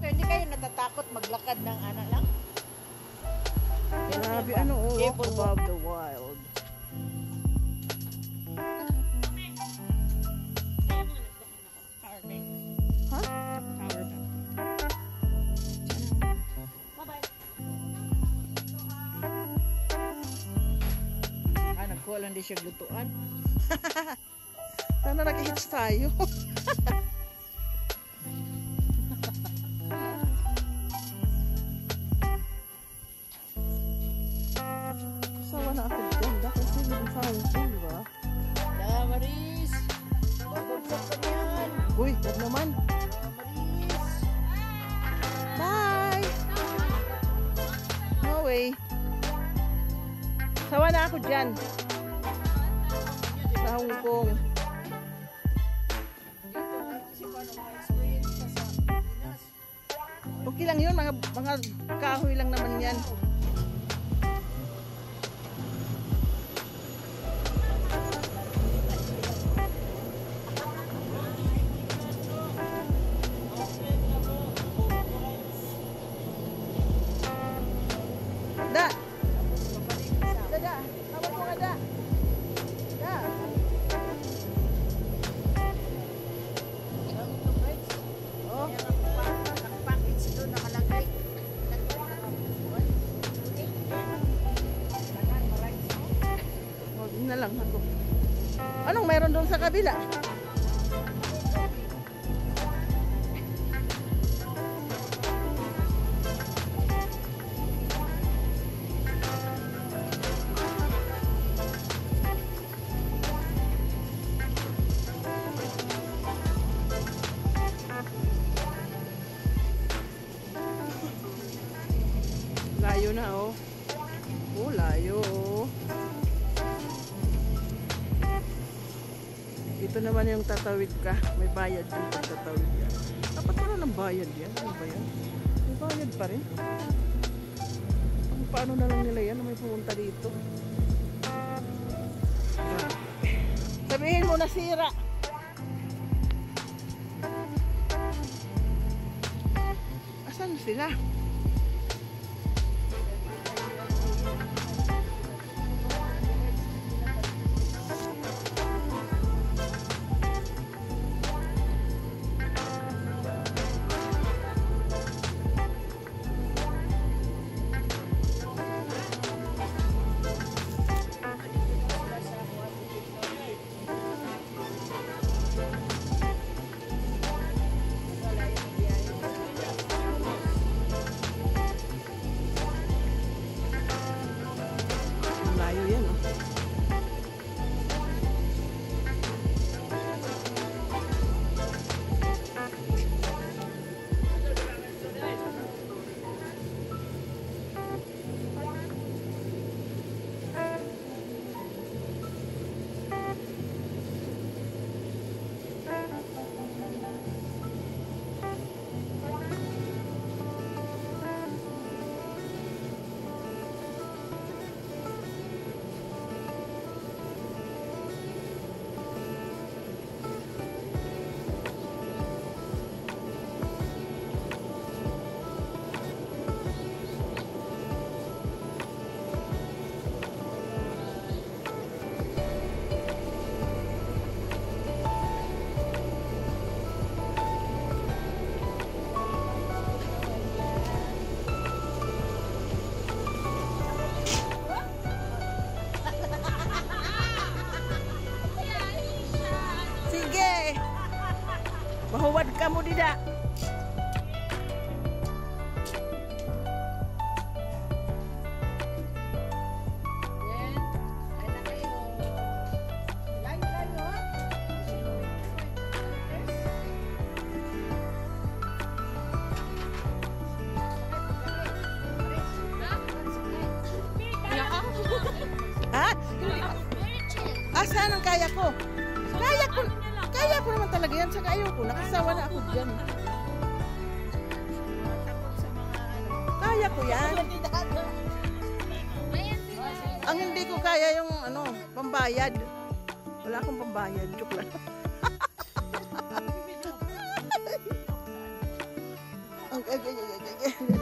Hindi kayo natatakot maglakad ng anak lang? Grabe, ano, oh, walk above the wild. Ha? Nagkuha lang di siya glutuan. Sana nag-hits tayo. Sawa na ako dyan. Kasi yung fountain, di ba? Maris! Babagsak ka niyan! Uy, wag naman. Maris! Bye! No way. Sawa na ako dyan. Sa Hong Kong. Okay lang yun, mga kahoy lang naman yan. Da! Da! Hawak mo nga, Da! Da! Oh. Nakapackage doon, nakalagay. Huwag na lang ako. Anong meron doon sa kabila? Layo na, oh. Oh, layo, oh. Ito naman yung tatawid ka. May bayad yung pagtatawid ka. Dapat wala ng bayad yan. Ano ba yan? May bayad pa rin. Paano na lang nila yan na may pumunta dito? Sabihin mo nasira. Asan sila? Layo yan, oh. Mahuwad ka mo dida. Saan ang kaya ko? Kaya ko naman talaga yan. Saka ayaw ko. Nakasawa na ako dyan. Kaya ko yan. Ang hindi ko kaya yung pambayad. Wala akong pambayad. Joke lang.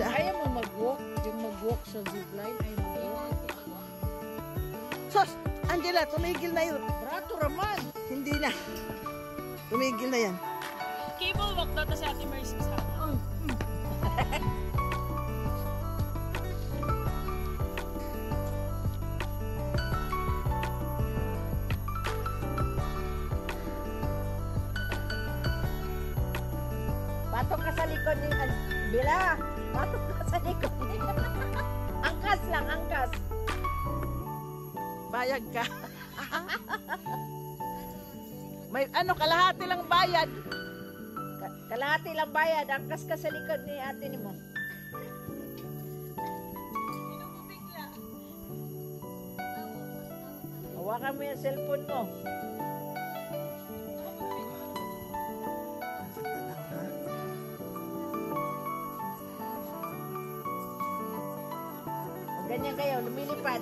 Ayaw mo mag-walk? Yung mag-walk sa zipline ay mag-walk. Sos! Angela, tumigil na yun. Brato raman. Hindi na. Tumigil na yan. Cable walk daw to sa Ate Mercy sa Patok ka sa likod ni Bila. Patok ka sa likod ni Angkas lang, angkas. Bayad ka. May kalahati lang bayad. Kalahati lang bayad. Angkas ka sa likod ni ate ni mo. Hawakan mo yung cellphone mo. Ganyan kayo, lumilipad.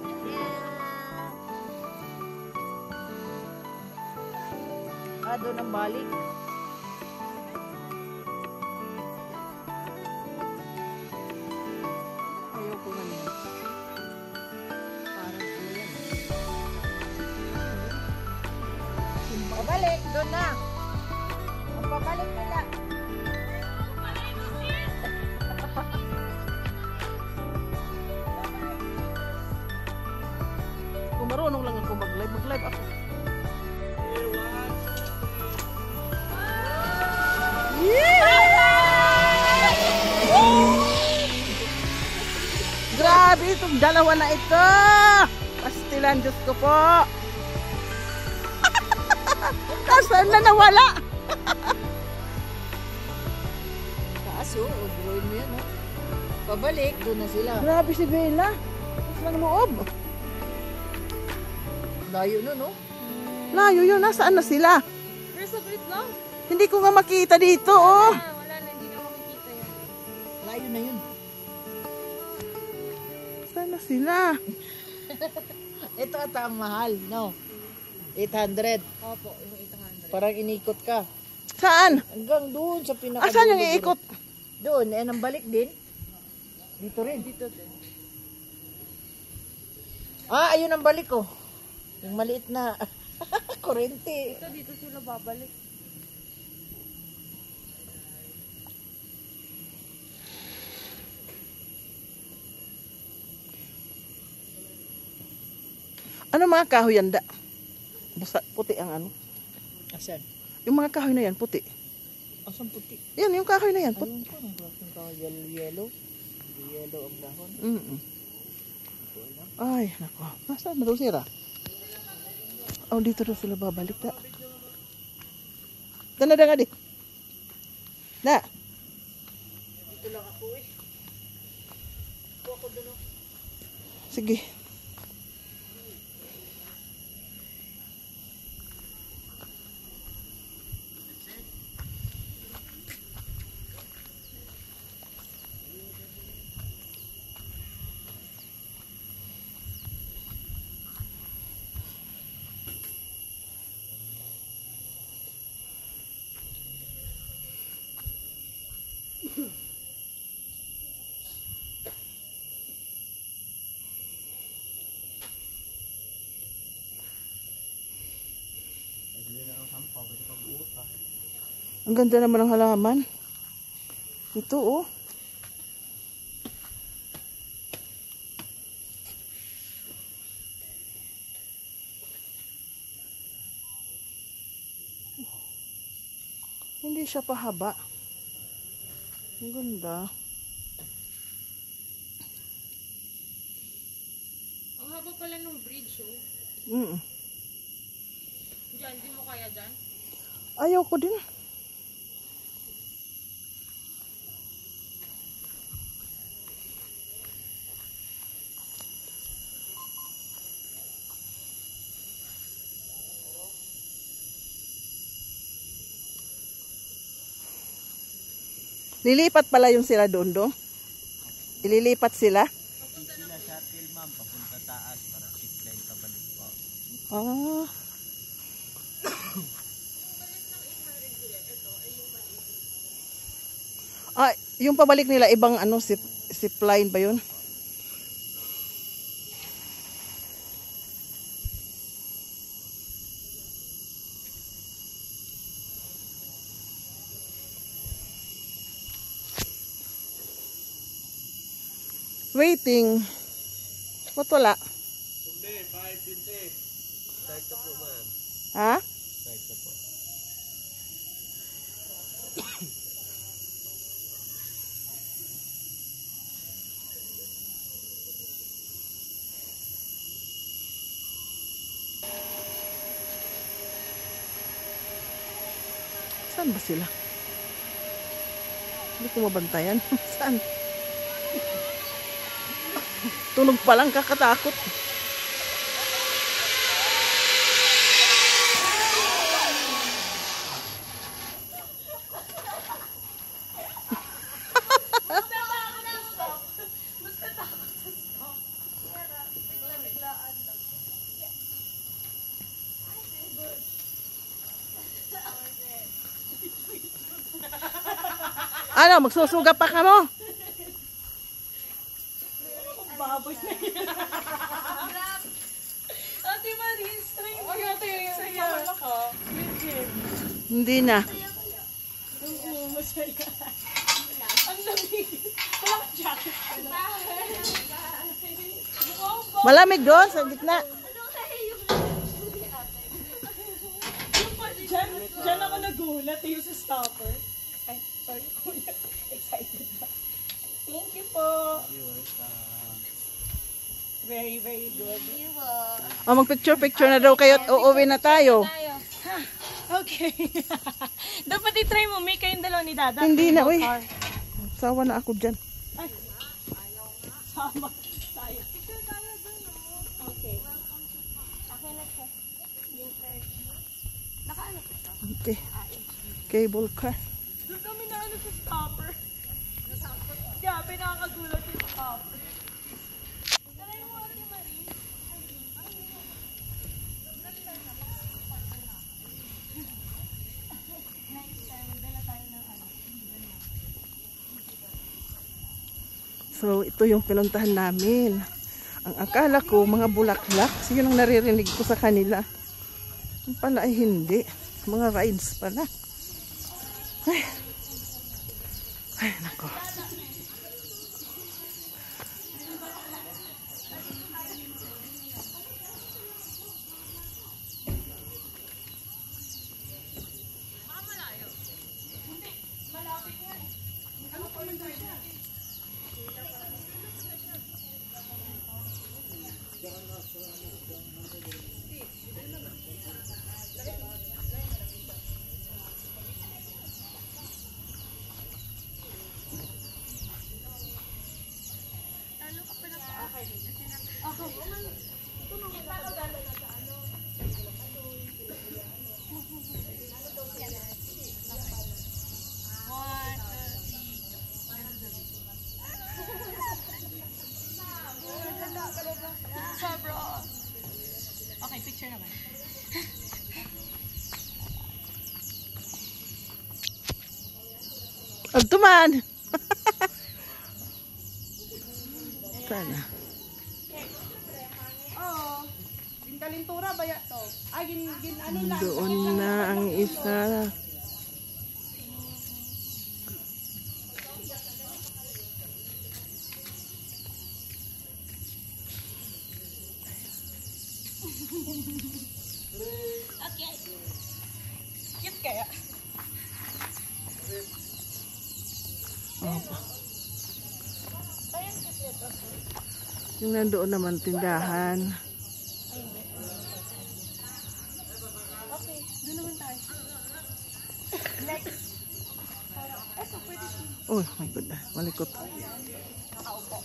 Doon ang balik. Ayaw ko na yan. Parang yan. Pabalik, doon na. Ang pabalik nila. Kung marunong lang ako mag-live ako. Grabe itong dalawa na ito. Pastilan, Diyos ko po. Saan na nawala? Kaso, gawin mo yan, ha? Pabalik, doon na sila. Grabe si Bella. Tapos lang loob. Layo nun, no? Layo yun. Nasaan na sila? Pero saglit lang. Hindi ko nga makita dito, oh. Wala na, hindi na makikita yan. Layo na yun. Saan na sila? Ito ata ang mahal, no? 800. Opo, yung 800. Parang inikot ka. Saan? Hanggang doon sa pinaka. Saan yung iikot? Doon, nang balik din. Dito rin. Dito din. Ayun ang balik ko. Yung maliit na kurente. Dito sila babalik. Ano mga kahoy yan, da? Basta puti ang ano. Asan? Yung mga kahoy na yan, puti. Asan puti? Yan, yung kahoy na yan, puti. Ayun ko, ang klaseng kahoy. Yellow. Yellow ang dahon. Ay, nako. Nasaan na daw sila? Oh, dito daw sila babalik, da. Dana nga di. Da. Dito lang ako eh. Ako doon. Sige. Ang ganda naman ng halaman. Ito, oh. Hindi siya pahaba. Ang ganda. Ang haba pala ng bridge, oh. Diyan, di mo kaya dyan? Ayaw ko din. Lilipat pala yung sila doon do? Ililipat sila? Sila shuttle ma'am, papunta taas para zipline pabalik po. Ah. Ah, yung pabalik nila ibang ano, zipline ba yun? Waiting. Ba't wala? Hindi, 5:20. Start na po ma'am. Ha? Start na po. Saan ba sila? Hindi ko mabantayan. Saan? Tunog pa lang, kakatakot. Ano, magsusuga pa ka mo? Baboy na yan. Ate Marie, string. Ay, ate, pamala ka. Hindi na. Oo, masaya. Ang lamig. Walang jacket ka na. Malamig doon sa gitna. Diyan ako nagulat yung sa stopper. Ay, sorry kuya. Excited na. Thank you po. Very, very good. O, mag-picture-picture na daw kayo at uuwi na tayo. Okay. Dapat i-try mo, may kayong dalawa ni Dada. Hindi na, uy. Sawa na ako dyan. Ay. Sama tayo. Okay. Nakaano po siya? Okay. Cable car. Doon kami na ano sa stopper. Grabe, nakakagulat yung stopper. Try mo, Ate Marie. So, ito yung pinuntahan namin. Ang akala ko, mga bulaklak. So, yun ang naririnig ko sa kanila. Yung pala ay hindi. Mga rides pala. Ay. Ay, nako. Okay, picture naman. Agtuman! Sana. Oo. Ginkalintura ba ya to? Ah, ano lang. Doon na ang isa. Okay. Cute kaya? Opo. Yung nandoon naman tindahan. Okay, doon naman tayo. Next. Eto, pwede siya. Oh my God, malikot. Nakaupo.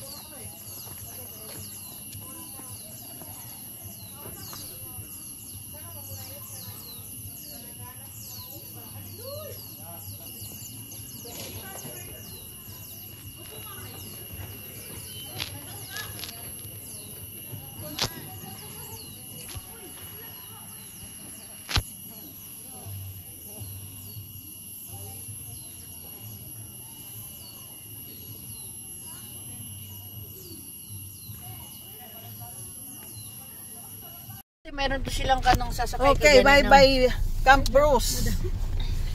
meron to silang kanong sasakay Okay, bye-bye Camp Bruce.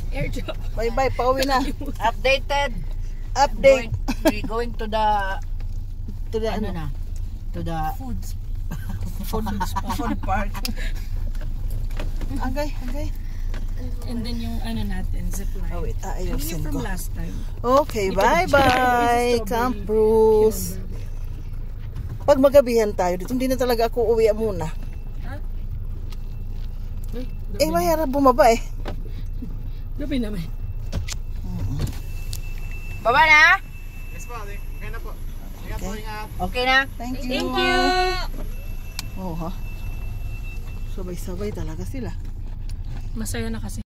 Air drop. Bye-bye, pauwi na. Updated. Update We going to the to the ano na? To the food park. Agay. And then yung ano natin, zipline. Oh, wait, ayusin From ko. last time. Okay, bye-bye, Camp Bruce. Pag magabihan tayo dito, hindi na talaga ako uwi muna. Mayara bumaba eh. Gabi naman. Baba na? Yes po, okay na po. Ingat po, ingat. Okay na? Thank you. Thank you! Oh, ha? Sabay-sabay talaga sila. Masaya na kasi.